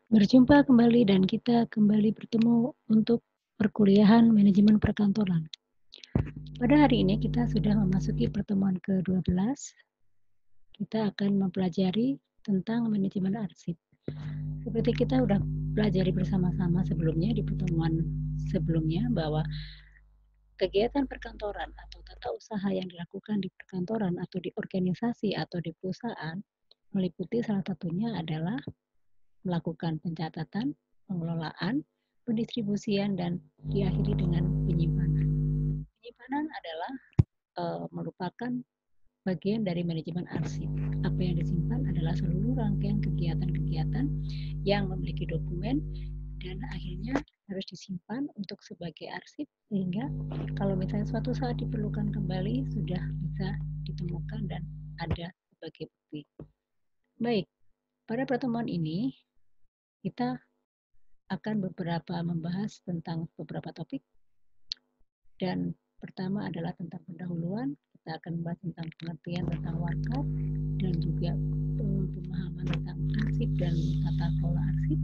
Berjumpa kembali dan kita kembali bertemu untuk perkuliahan manajemen perkantoran. Pada hari ini kita sudah memasuki pertemuan ke-12. Kita akan mempelajari tentang manajemen arsip. Seperti kita sudah pelajari bersama-sama sebelumnya di pertemuan sebelumnya bahwa kegiatan perkantoran atau tata usaha yang dilakukan di perkantoran atau di organisasi atau di perusahaan meliputi salah satunya adalah melakukan pencatatan, pengelolaan, pendistribusian, dan diakhiri dengan penyimpanan. Penyimpanan adalah merupakan bagian dari manajemen arsip. Apa yang disimpan adalah seluruh rangkaian kegiatan-kegiatan yang memiliki dokumen dan akhirnya harus disimpan untuk sebagai arsip sehingga kalau misalnya suatu saat diperlukan kembali sudah bisa ditemukan dan ada sebagai bukti. Baik, pada pertemuan ini kita akan membahas tentang beberapa topik dan pertama adalah tentang pendahuluan. Kita akan membahas tentang pengertian tentang warkat dan juga pemahaman tentang arsip dan tata kelola arsip.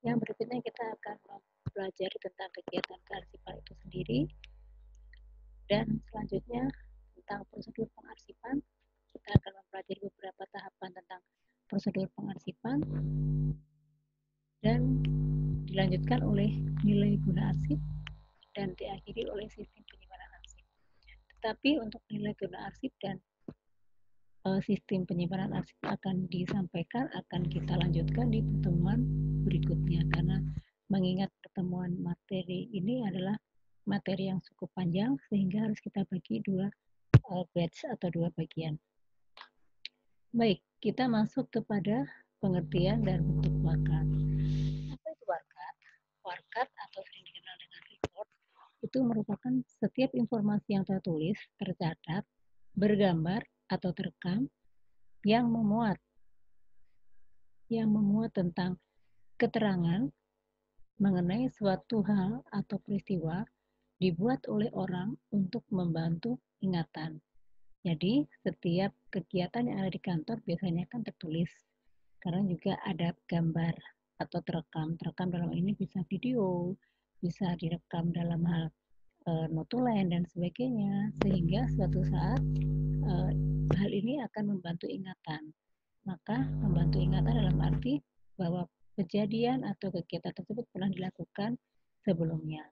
Yang berikutnya kita akan mempelajari tentang kegiatan kearsipan itu sendiri dan selanjutnya tentang prosedur pengarsipan. Kita akan mempelajari beberapa tahapan tentang prosedur pengarsipan dan dilanjutkan oleh nilai guna arsip dan diakhiri oleh sistem penyimpanan arsip. Tetapi untuk nilai guna arsip dan sistem penyimpanan arsip akan disampaikan, akan kita lanjutkan di pertemuan berikutnya karena mengingat pertemuan materi ini adalah materi yang cukup panjang sehingga harus kita bagi dua batch atau dua bagian. Baik, kita masuk kepada pengertian dan bentuk warkat. Apa itu warkat? Warkat atau sering dikenal dengan report itu merupakan setiap informasi yang tertulis, tercatat, bergambar, atau terekam yang memuat tentang keterangan mengenai suatu hal atau peristiwa dibuat oleh orang untuk membantu ingatan. Jadi, setiap kegiatan yang ada di kantor biasanya kan tertulis, karena juga ada gambar atau terekam. Terekam dalam ini bisa video, bisa direkam dalam hal notulen dan sebagainya, sehingga suatu saat hal ini akan membantu ingatan. Maka membantu ingatan dalam arti bahwa kejadian atau kegiatan tersebut pernah dilakukan sebelumnya.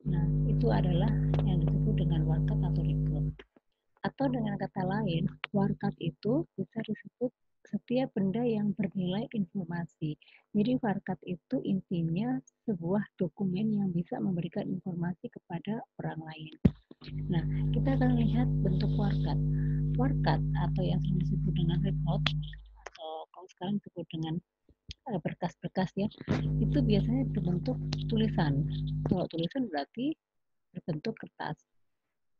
Nah, itu adalah yang disebut dengan warkat atau record. Atau dengan kata lain, warkat itu bisa disebut setiap benda yang bernilai informasi. Jadi warkat itu intinya sebuah dokumen yang bisa memberikan informasi kepada orang lain. Nah, kita akan lihat bentuk warkat. Warkat atau yang sering disebut dengan record atau kalau sekarang disebut dengan berkas-berkas ya, itu biasanya berbentuk tulisan. Kalau tulisan berarti berbentuk kertas.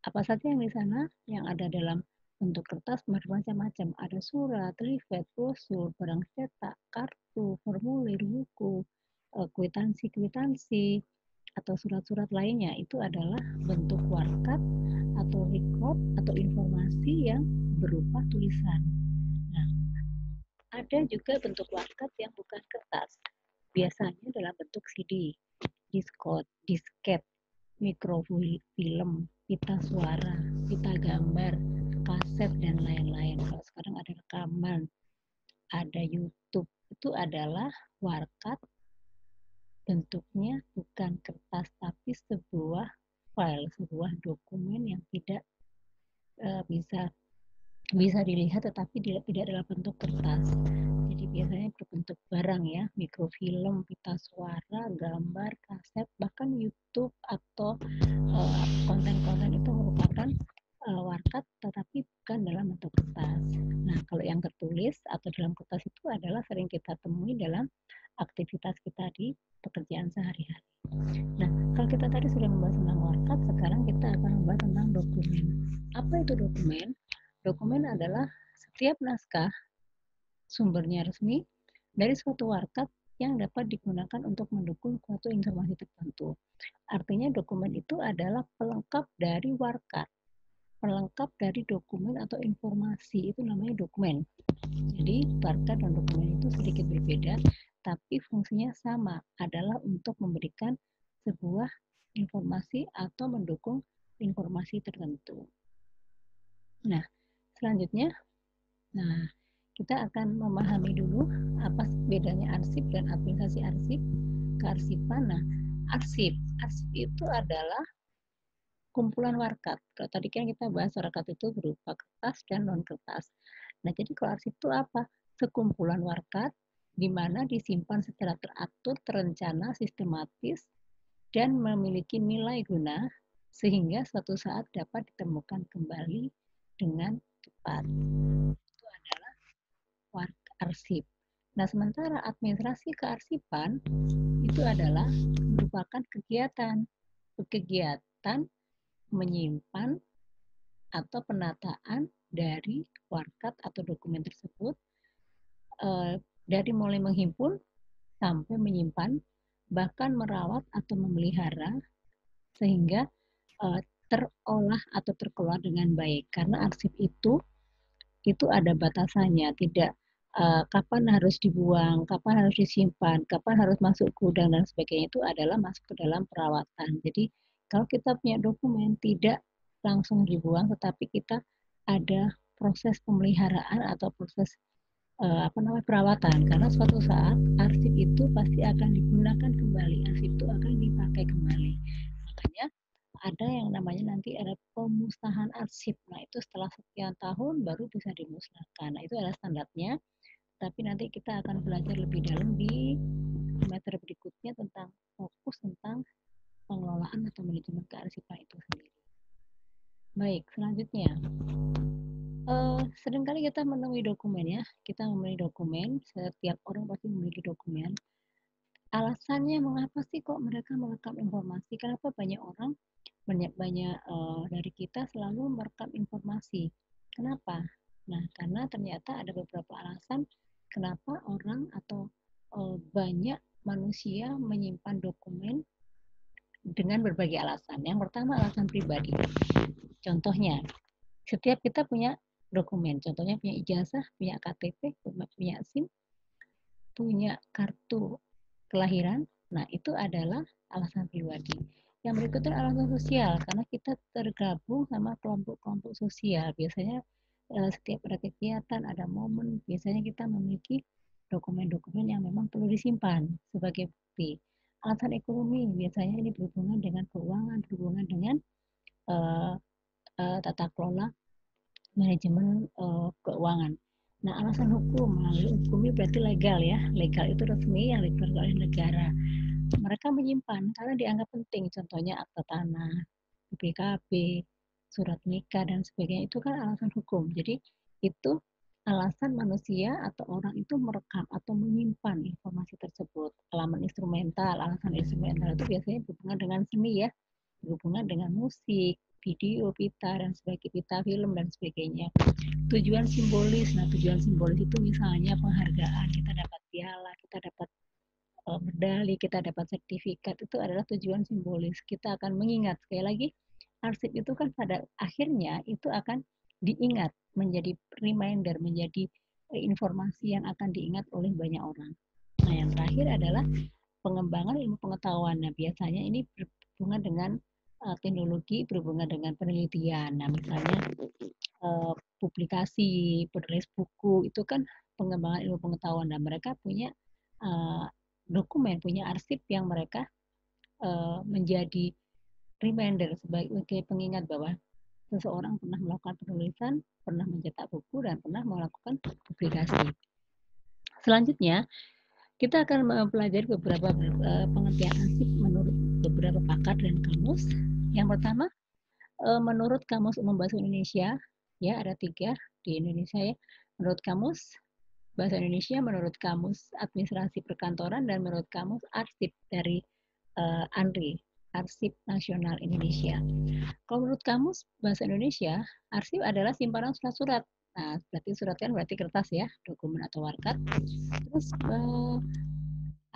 Apa saja yang di sana yang ada dalam bentuk kertas bermacam-macam. Ada surat, leaflet, brosur, barang cetak, kartu, formulir, buku, kwitansi-kwitansi, atau surat-surat lainnya. Itu adalah bentuk warkat atau record atau informasi yang berupa tulisan. Nah, ada juga bentuk warkat yang bukan kertas. Biasanya dalam bentuk CD, disket, mikrofilm, pita suara, pita gambar, kaset, dan lain-lain. Kalau sekarang ada rekaman, ada YouTube, itu adalah warkat. Bentuknya bukan kertas, tapi sebuah file, sebuah dokumen yang tidak bisa dilihat tetapi tidak dalam bentuk kertas. Jadi biasanya berbentuk barang ya, mikrofilm, pita suara, gambar, kaset, bahkan YouTube atau konten-konten itu merupakan warkat tetapi bukan dalam bentuk kertas. Nah, kalau yang tertulis atau dalam kertas itu adalah sering kita temui dalam aktivitas kita di pekerjaan sehari-hari. Nah, kalau kita tadi sudah membahas tentang warkat, sekarang kita akan membahas tentang dokumen. Apa itu dokumen? Dokumen adalah setiap naskah sumbernya resmi dari suatu warkat yang dapat digunakan untuk mendukung suatu informasi tertentu. Artinya dokumen itu adalah pelengkap dari warkat, pelengkap dari dokumen atau informasi, itu namanya dokumen. Jadi warkat dan dokumen itu sedikit berbeda. tapi fungsinya sama, adalah untuk memberikan sebuah informasi atau mendukung informasi tertentu. Nah, selanjutnya, kita akan memahami dulu apa bedanya arsip dan administrasi arsip, kearsipan. Nah, arsip itu adalah kumpulan warkat. Kalau tadi kan kita bahas warkat itu berupa kertas dan non kertas. Nah, jadi kalau arsip itu apa? Sekumpulan warkat di mana disimpan secara teratur, terencana, sistematis, dan memiliki nilai guna sehingga suatu saat dapat ditemukan kembali dengan cepat. Itu adalah arsip. Nah, sementara administrasi kearsipan itu adalah merupakan kegiatan menyimpan atau penataan dari warkat atau dokumen tersebut dari mulai menghimpun sampai menyimpan, bahkan merawat atau memelihara sehingga terolah atau terkelola dengan baik. Karena arsip itu ada batasannya, tidak kapan harus dibuang, kapan harus disimpan, kapan harus masuk gudang dan sebagainya, itu adalah masuk ke dalam perawatan. Jadi kalau kita punya dokumen tidak langsung dibuang, tetapi kita ada proses pemeliharaan atau proses perawatan, karena suatu saat arsip itu pasti akan digunakan kembali, arsip itu akan dipakai kembali. Makanya ada yang namanya nanti ada pemusnahan arsip. Nah, itu setelah sekian tahun baru bisa dimusnahkan. Nah, itu adalah standarnya. Tapi nanti kita akan belajar lebih dalam di semester berikutnya tentang fokus tentang pengelolaan atau manajemen kearsipan itu sendiri. Baik, selanjutnya. Seringkali kita menemui dokumen ya. Kita memiliki dokumen, setiap orang pasti memiliki dokumen. Alasannya mengapa sih kok mereka merekam informasi? Kenapa banyak orang banyak dari kita selalu merekam informasi. Kenapa? Nah, karena ternyata ada beberapa alasan kenapa orang atau banyak manusia menyimpan dokumen dengan berbagai alasan. Yang pertama alasan pribadi. Contohnya, setiap kita punya dokumen. Contohnya punya ijazah, punya KTP, punya SIM, punya kartu kelahiran. Nah, itu adalah alasan pribadi. Yang berikutnya alasan sosial, karena kita tergabung sama kelompok-kelompok sosial. Biasanya setiap ada kegiatan, ada momen, biasanya kita memiliki dokumen-dokumen yang memang perlu disimpan sebagai bukti. Alasan ekonomi, biasanya ini berhubungan dengan keuangan, berhubungan dengan tata kelola manajemen keuangan. Nah, alasan hukum, hukum ini berarti legal ya. Legal itu resmi yang dikeluarkan oleh negara. Mereka menyimpan karena dianggap penting, contohnya akta tanah, BPKB, surat nikah dan sebagainya, itu kan alasan hukum. Jadi itu alasan manusia atau orang itu merekam atau menyimpan informasi tersebut. Alasan instrumental itu biasanya berhubungan dengan seni ya, berhubungan dengan musik, video, pita dan sebagainya, pita film dan sebagainya. Tujuan simbolis, nah tujuan simbolis itu misalnya penghargaan, kita dapat piala, kita dapat medali, kita dapat sertifikat, itu adalah tujuan simbolis. Kita akan mengingat, sekali lagi, arsip itu kan pada akhirnya itu akan diingat, menjadi reminder, menjadi informasi yang akan diingat oleh banyak orang. Nah, yang terakhir adalah pengembangan ilmu pengetahuan. Nah, biasanya ini berhubungan dengan teknologi, berhubungan dengan penelitian. Nah, misalnya publikasi, penulis buku, itu kan pengembangan ilmu pengetahuan. Dan mereka punya dokumen, punya arsip yang mereka menjadi reminder sebagai pengingat bahwa seseorang pernah melakukan penulisan, pernah mencetak buku, dan pernah melakukan publikasi. Selanjutnya, kita akan mempelajari beberapa pengertian arsip menurut beberapa pakar dan kamus. Yang pertama, menurut Kamus Umum Bahasa Indonesia, ya ada 3 di Indonesia ya. Menurut Kamus Bahasa Indonesia, menurut Kamus Administrasi Perkantoran, dan menurut Kamus Arsip dari ANRI, Arsip Nasional Indonesia. Kalau menurut Kamus Bahasa Indonesia, arsip adalah simpanan surat-surat. Nah, berarti surat kan berarti kertas ya, dokumen atau warkat. Terus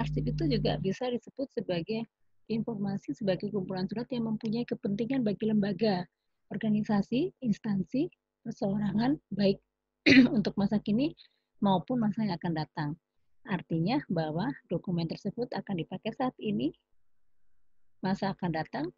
arsip itu juga bisa disebut sebagai informasi sebagai kumpulan surat yang mempunyai kepentingan bagi lembaga, organisasi, instansi, perseorangan, baik untuk masa kini maupun masa yang akan datang. Artinya bahwa dokumen tersebut akan dipakai saat ini, masa akan datang,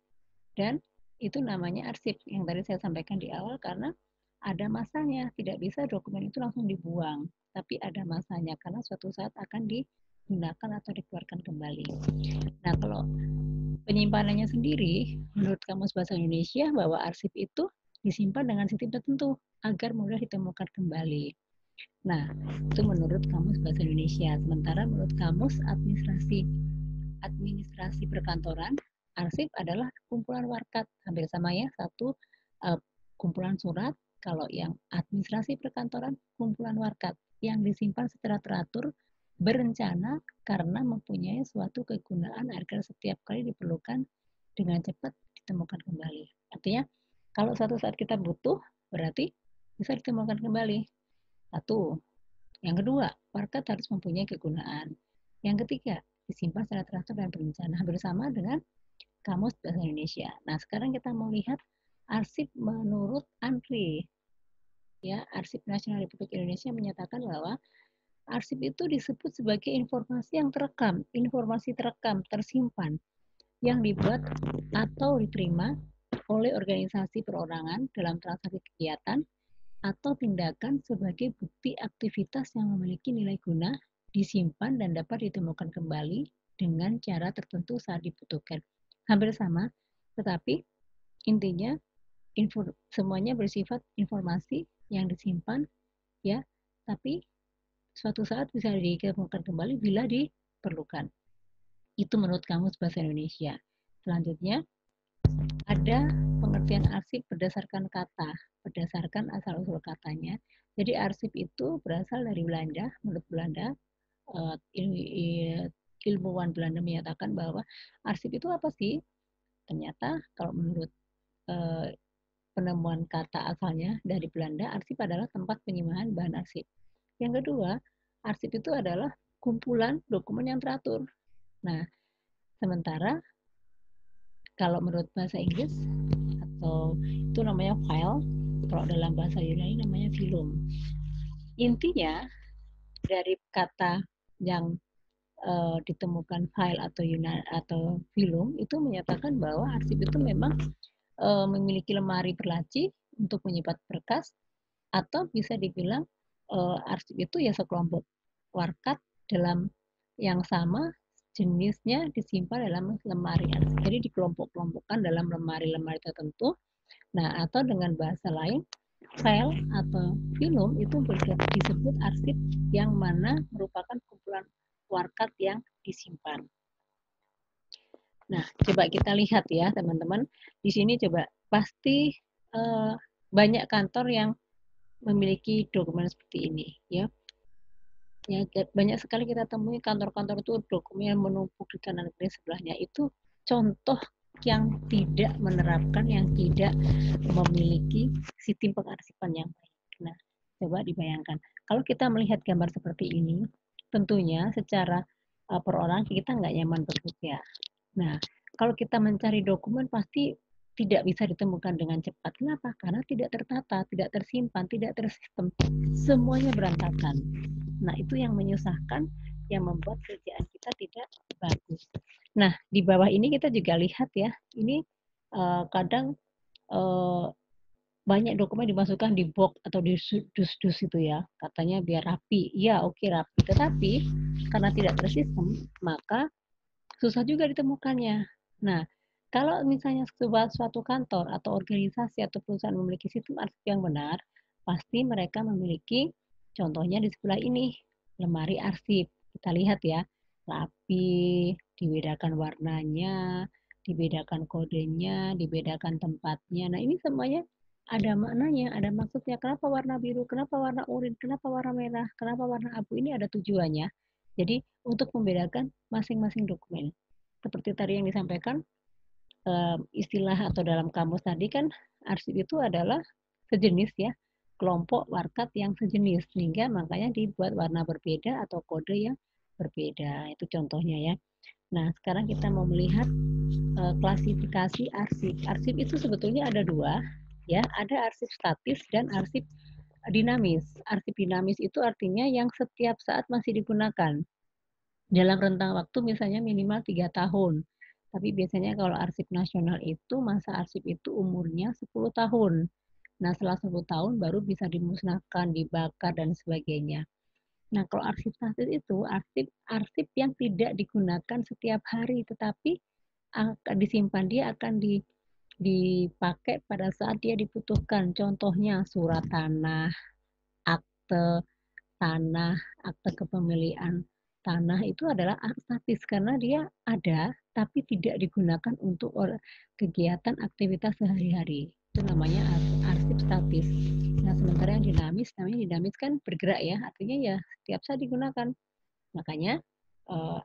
dan itu namanya arsip yang tadi saya sampaikan di awal karena ada masanya, tidak bisa dokumen itu langsung dibuang, tapi ada masanya karena suatu saat akan digunakan atau dikeluarkan kembali. Nah, kalau penyimpanannya sendiri, menurut Kamus Bahasa Indonesia bahwa arsip itu disimpan dengan sistem tertentu agar mudah ditemukan kembali. Nah, itu menurut Kamus Bahasa Indonesia. Sementara menurut Kamus Administrasi Perkantoran, arsip adalah kumpulan warkat, hampir sama ya, satu kumpulan surat. Kalau yang administrasi perkantoran, kumpulan warkat yang disimpan secara teratur, berencana karena mempunyai suatu kegunaan agar setiap kali diperlukan dengan cepat ditemukan kembali. Artinya, kalau suatu saat kita butuh, berarti bisa ditemukan kembali. Satu. Yang kedua, warkat harus mempunyai kegunaan. Yang ketiga, disimpan secara teratur dan berencana. Hampir sama dengan Kamus Bahasa Indonesia. Nah, sekarang kita mau lihat arsip menurut ANRI. Ya, Arsip Nasional Republik Indonesia menyatakan bahwa arsip itu disebut sebagai informasi yang terekam, informasi terekam, tersimpan, yang dibuat atau diterima oleh organisasi perorangan dalam transaksi kegiatan atau tindakan sebagai bukti aktivitas yang memiliki nilai guna, disimpan dan dapat ditemukan kembali dengan cara tertentu saat dibutuhkan. Hampir sama, tetapi intinya semuanya bersifat informasi yang disimpan ya, tapi suatu saat bisa ditemukan kembali bila diperlukan. Itu menurut Kamus Bahasa Indonesia. Selanjutnya, ada pengertian arsip berdasarkan kata, berdasarkan asal-usul katanya. Jadi arsip itu berasal dari Belanda. Menurut Belanda, ilmuwan Belanda menyatakan bahwa arsip itu apa sih? Ternyata kalau menurut penemuan kata asalnya dari Belanda, arsip adalah tempat penyimpanan bahan arsip. Yang kedua, arsip itu adalah kumpulan dokumen yang teratur. Nah, sementara kalau menurut bahasa Inggris atau itu namanya file, kalau dalam bahasa Yunani namanya filum. Intinya dari kata yang ditemukan file atau filum itu menyatakan bahwa arsip itu memang memiliki lemari berlaci untuk menyimpan berkas atau bisa dibilang arsip itu ya sekelompok warkat dalam yang sama jenisnya disimpan dalam lemari arsip. Jadi dikelompok-kelompokkan dalam lemari-lemari tertentu. Nah, atau dengan bahasa lain, file atau film itu disebut arsip yang mana merupakan kumpulan warkat yang disimpan. Nah, coba kita lihat ya teman-teman. Di sini coba pasti banyak kantor yang memiliki dokumen seperti ini ya. Ya, banyak sekali kita temui kantor-kantor itu dokumen yang menumpuk di kanan kiri sebelahnya. Itu contoh yang tidak menerapkan, yang tidak memiliki sistem pengarsipan yang baik. Nah, coba dibayangkan. Kalau kita melihat gambar seperti ini, tentunya secara perorangan kita nggak nyaman bekerja. Nah, kalau kita mencari dokumen pasti tidak bisa ditemukan dengan cepat. Kenapa? Karena tidak tertata, tidak tersimpan, tidak tersistem. Semuanya berantakan. Nah, itu yang menyusahkan, yang membuat kerjaan kita tidak bagus. Nah, di bawah ini kita juga lihat ya, ini kadang banyak dokumen dimasukkan di box atau di dus-dus itu ya, katanya biar rapi. Iya, oke rapi. Tetapi karena tidak tersistem, maka susah juga ditemukannya. Nah, kalau misalnya suatu kantor atau organisasi atau perusahaan memiliki sistem arsip yang benar, pasti mereka memiliki contohnya di sebelah ini, lemari arsip. Kita lihat ya, rapi, dibedakan warnanya, dibedakan kodenya, dibedakan tempatnya. Nah, ini semuanya ada maknanya, ada maksudnya. Kenapa warna biru, kenapa warna oranye, kenapa warna merah, kenapa warna abu, ini ada tujuannya. Jadi, untuk membedakan masing-masing dokumen. Seperti tadi yang disampaikan, istilah atau dalam kamus tadi kan arsip itu adalah sejenis ya, kelompok warkat yang sejenis, sehingga makanya dibuat warna berbeda atau kode yang berbeda. Itu contohnya ya. Nah, sekarang kita mau melihat klasifikasi arsip. Arsip itu sebetulnya ada dua, ya, ada arsip statis dan arsip dinamis. Arsip dinamis itu artinya yang setiap saat masih digunakan. dalam rentang waktu misalnya minimal 3 tahun. Tapi biasanya kalau arsip nasional itu, masa arsip itu umurnya 10 tahun. Nah, setelah 10 tahun baru bisa dimusnahkan, dibakar, dan sebagainya. Nah, kalau arsip statis itu arsip yang tidak digunakan setiap hari, tetapi akan disimpan, dia akan dipakai pada saat dia dibutuhkan. Contohnya surat tanah, akte tanah, akte kepemilikan tanah itu adalah statis karena dia ada tapi tidak digunakan untuk kegiatan aktivitas sehari-hari. Itu namanya arsip statis. Nah, sementara yang dinamis, namanya dinamis kan bergerak ya, artinya ya setiap saat digunakan. Makanya eh,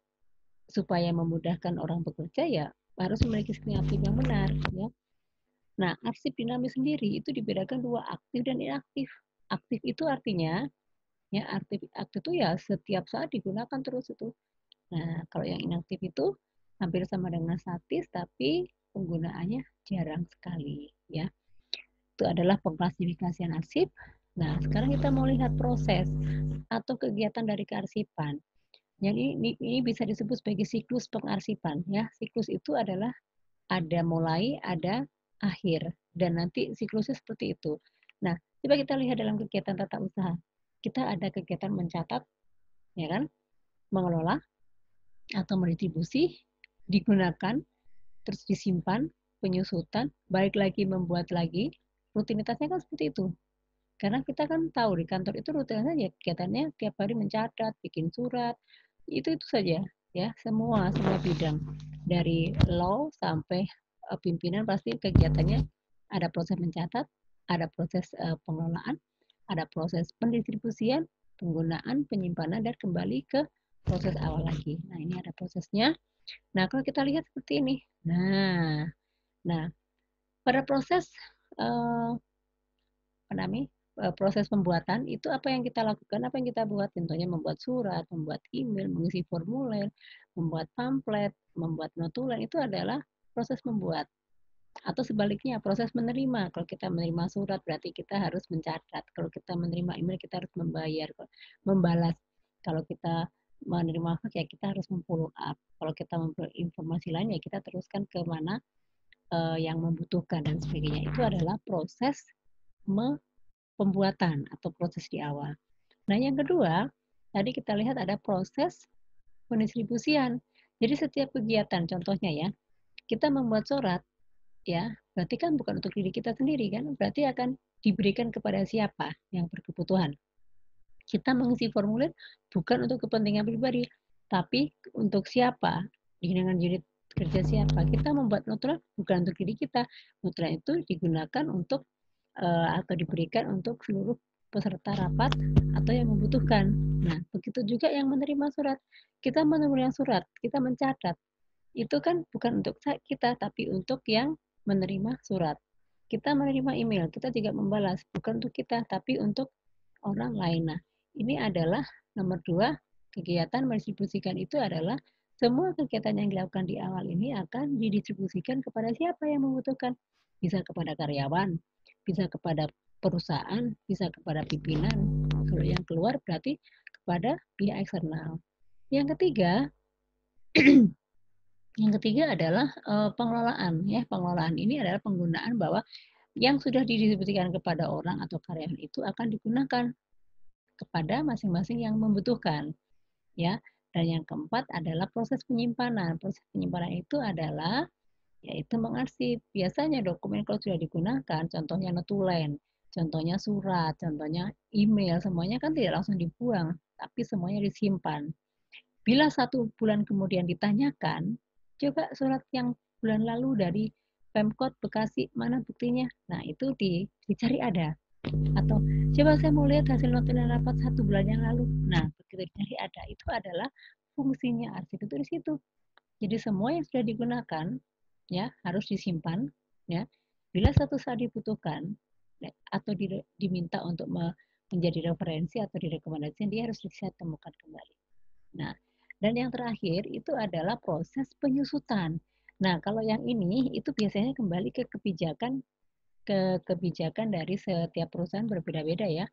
supaya memudahkan orang bekerja ya harus memiliki sistem aktif yang benar ya. Nah, arsip dinamis sendiri itu dibedakan dua, aktif dan inaktif. Aktif itu artinya ya aktif aktif itu ya setiap saat digunakan terus itu. Nah, kalau yang inaktif itu hampir sama dengan statis tapi penggunaannya jarang sekali ya. Itu adalah pengklasifikasian arsip. Nah, sekarang kita mau lihat proses atau kegiatan dari kearsipan. Jadi ini bisa disebut sebagai siklus pengarsipan ya. Siklus itu adalah ada mulai, ada akhir dan nanti siklusnya seperti itu. Nah, coba kita lihat dalam kegiatan tata usaha. Kita ada kegiatan mencatat, ya kan, mengelola atau mendistribusi, digunakan, terus disimpan, penyusutan, balik lagi membuat lagi. Rutinitasnya kan seperti itu. Karena kita kan tahu di kantor itu rutinitasnya ya kegiatannya tiap hari mencatat, bikin surat, itu saja ya, semua bidang dari law sampai pimpinan pasti kegiatannya ada proses mencatat, ada proses pengelolaan, ada proses pendistribusian, penggunaan, penyimpanan, dan kembali ke proses awal lagi. Nah, ini ada prosesnya. Nah, kalau kita lihat seperti ini. Nah, pada proses eh, apa namanya? Proses pembuatan itu apa yang kita lakukan, apa yang kita buat, contohnya membuat surat, membuat email, mengisi formulir, membuat pamflet, membuat notulen, itu adalah proses membuat. Atau sebaliknya, proses menerima. Kalau kita menerima surat berarti kita harus mencatat. Kalau kita menerima email kita harus membayar, membalas. Kalau kita menerima fax ya kita harus memfollow up. Kalau kita memperoleh informasi lain ya kita teruskan ke mana yang membutuhkan dan sebagainya. Itu adalah proses pembuatan atau proses di awal. Nah, yang kedua, tadi kita lihat ada proses pendistribusian. Jadi setiap kegiatan, contohnya ya, kita membuat surat, ya, berarti kan bukan untuk diri kita sendiri kan, berarti akan diberikan kepada siapa yang berkebutuhan. Kita mengisi formulir bukan untuk kepentingan pribadi, tapi untuk siapa, dengan unit kerja siapa. Kita membuat notulen bukan untuk diri kita, notulen itu digunakan untuk atau diberikan untuk seluruh peserta rapat atau yang membutuhkan. Nah, begitu juga yang menerima surat. Kita menerima surat, kita mencatat. Itu kan bukan untuk kita, tapi untuk yang menerima surat. Kita menerima email, kita juga membalas, bukan untuk kita, tapi untuk orang lain. Nah, ini adalah nomor 2, kegiatan mendistribusikan itu adalah semua kegiatan yang dilakukan di awal ini akan didistribusikan kepada siapa yang membutuhkan. Bisa kepada karyawan, bisa kepada perusahaan, bisa kepada pimpinan. Kalau yang keluar berarti kepada pihak eksternal. Yang ketiga, adalah pengelolaan ya. Pengelolaan ini adalah penggunaan bahwa yang sudah didistribusikan kepada orang atau karyawan itu akan digunakan kepada masing-masing yang membutuhkan ya. Dan yang keempat adalah proses penyimpanan. Proses penyimpanan itu adalah yaitu mengarsip. Biasanya dokumen kalau sudah digunakan, contohnya notulen, contohnya surat, contohnya email, semuanya kan tidak langsung dibuang, tapi semuanya disimpan. Bila 1 bulan kemudian ditanyakan, coba surat yang bulan lalu dari Pemkot Bekasi, mana buktinya? Nah, itu dicari ada. Atau coba saya mau lihat hasil notulen rapat 1 bulan yang lalu. Nah, begitu dicari ada. Itu adalah fungsinya arsip itu di situ. Jadi semua yang sudah digunakan ya harus disimpan ya. Bila satu saat dibutuhkan ya, atau diminta untuk menjadi referensi atau direkomendasikan, dia harus bisa temukan kembali. Nah, dan yang terakhir itu adalah proses penyusutan. Nah, kalau yang ini itu biasanya kembali ke kebijakan dari setiap perusahaan berbeda-beda ya.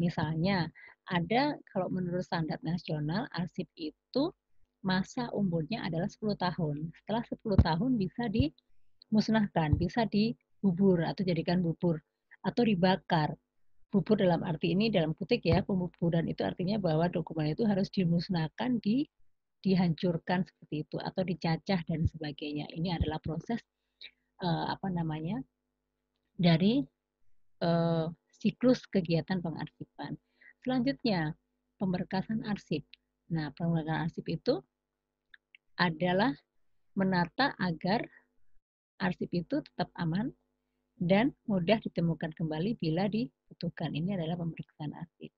Misalnya, ada kalau menurut standar nasional arsip itu masa umurnya adalah 10 tahun. Setelah 10 tahun bisa dimusnahkan, bisa dibubur atau jadikan bubur atau dibakar. Bubur dalam arti ini dalam kutip ya, pembuburan itu artinya bahwa dokumen itu harus dimusnahkan, dihancurkan seperti itu atau dicacah dan sebagainya. Ini adalah proses apa namanya dari siklus kegiatan pengarsipan. Selanjutnya, pemberkasan arsip. Nah, pemberkasan arsip itu adalah menata agar arsip itu tetap aman dan mudah ditemukan kembali bila dibutuhkan. Ini adalah pemeriksaan arsip.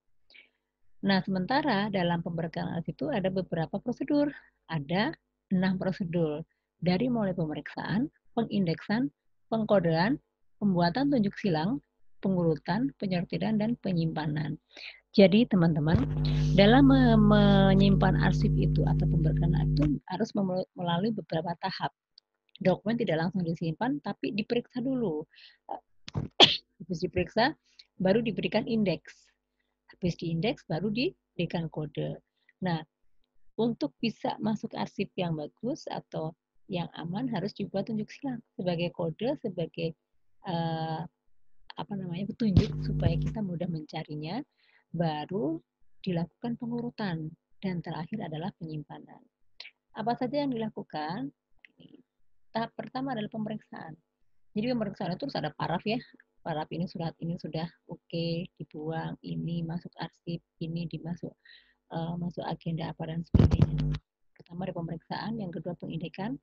Nah, sementara dalam pemberkasan arsip itu ada beberapa prosedur. Ada 6 prosedur. Dari mulai pemeriksaan, pengindeksan, pengkodean, pembuatan tunjuk silang, pengurutan, penyortiran, dan penyimpanan. Jadi teman-teman, dalam menyimpan arsip itu atau pemberkasan itu harus melalui beberapa tahap. Dokumen tidak langsung disimpan, tapi diperiksa dulu. Habis diperiksa, baru diberikan indeks. Habis diindeks, baru diberikan kode. Nah, untuk bisa masuk arsip yang bagus atau yang aman harus dibuat tunjuk silang sebagai kode, sebagai petunjuk supaya kita mudah mencarinya. Baru dilakukan pengurutan dan terakhir adalah penyimpanan. Apa saja yang dilakukan? Tahap pertama adalah pemeriksaan. Jadi pemeriksaan itu harus ada paraf ya. Paraf ini surat ini sudah oke, dibuang, ini masuk arsip, ini masuk agenda apa dan sebagainya. Pertama ada pemeriksaan, yang kedua pengindekan.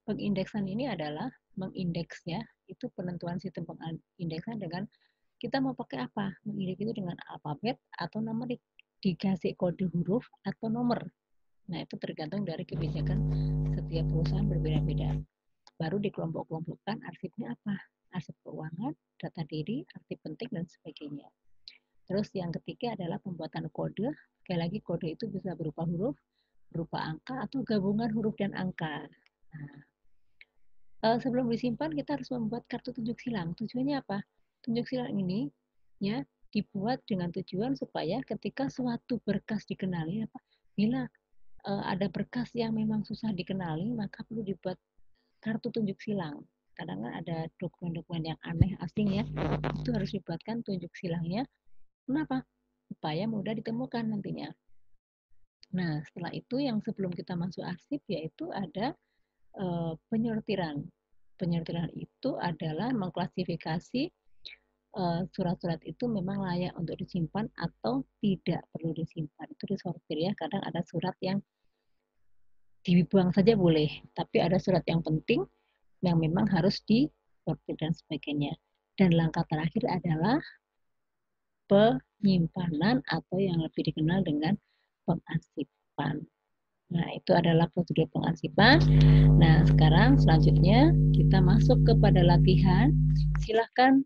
Pengindeksan ini adalah mengindeks ya, itu penentuan sistem pengindeksan dengan kita mau pakai apa. Mengindeks itu dengan alfabet atau numerik, dikasih kode huruf atau nomor. Nah, itu tergantung dari kebijakan setiap perusahaan berbeda-beda. Baru dikelompok-kelompokkan arsipnya apa. Arsip keuangan, data diri, arsip penting, dan sebagainya. Terus yang ketiga adalah pembuatan kode. Sekali lagi kode itu bisa berupa huruf, berupa angka, atau gabungan huruf dan angka. Nah, sebelum disimpan kita harus membuat kartu tunjuk silang. Tujuannya apa? Tunjuk silang ini ya dibuat dengan tujuan supaya ketika suatu berkas dikenali apa bila ada berkas yang memang susah dikenali maka perlu dibuat kartu tunjuk silang. Kadang kan ada dokumen-dokumen yang aneh asing ya, itu harus dibuatkan tunjuk silangnya. Kenapa? Supaya mudah ditemukan nantinya. Nah, setelah itu yang sebelum kita masuk arsip yaitu ada penyortiran. Penyortiran itu adalah mengklasifikasi surat-surat itu memang layak untuk disimpan atau tidak perlu disimpan. Itu disortir ya. Kadang ada surat yang dibuang saja boleh, tapi ada surat yang penting yang memang harus disortir dan sebagainya. Dan langkah terakhir adalah penyimpanan atau yang lebih dikenal dengan pengarsipan. Nah, itu adalah prosedur pengarsipan. Nah, sekarang selanjutnya kita masuk kepada latihan. Silahkan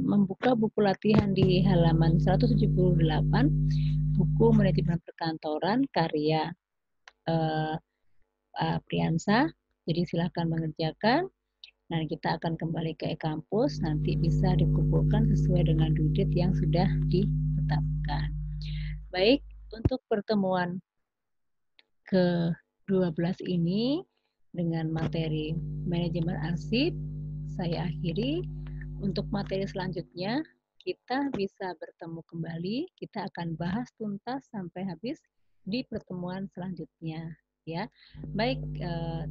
membuka buku latihan di halaman 178, buku manajemen perkantoran karya Priyansa. Jadi silahkan mengerjakan. Nah, kita akan kembali ke e-kampus, nanti bisa dikumpulkan sesuai dengan due date yang sudah ditetapkan. Baik, untuk pertemuan ke-12 ini dengan materi manajemen arsip, saya akhiri. Untuk materi selanjutnya, kita bisa bertemu kembali, kita akan bahas tuntas sampai habis di pertemuan selanjutnya. Ya, baik,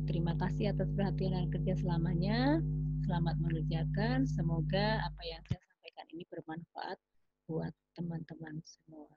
terima kasih atas perhatian dan kerja selamanya. Selamat mengerjakan. Semoga apa yang saya sampaikan ini bermanfaat buat teman-teman semua.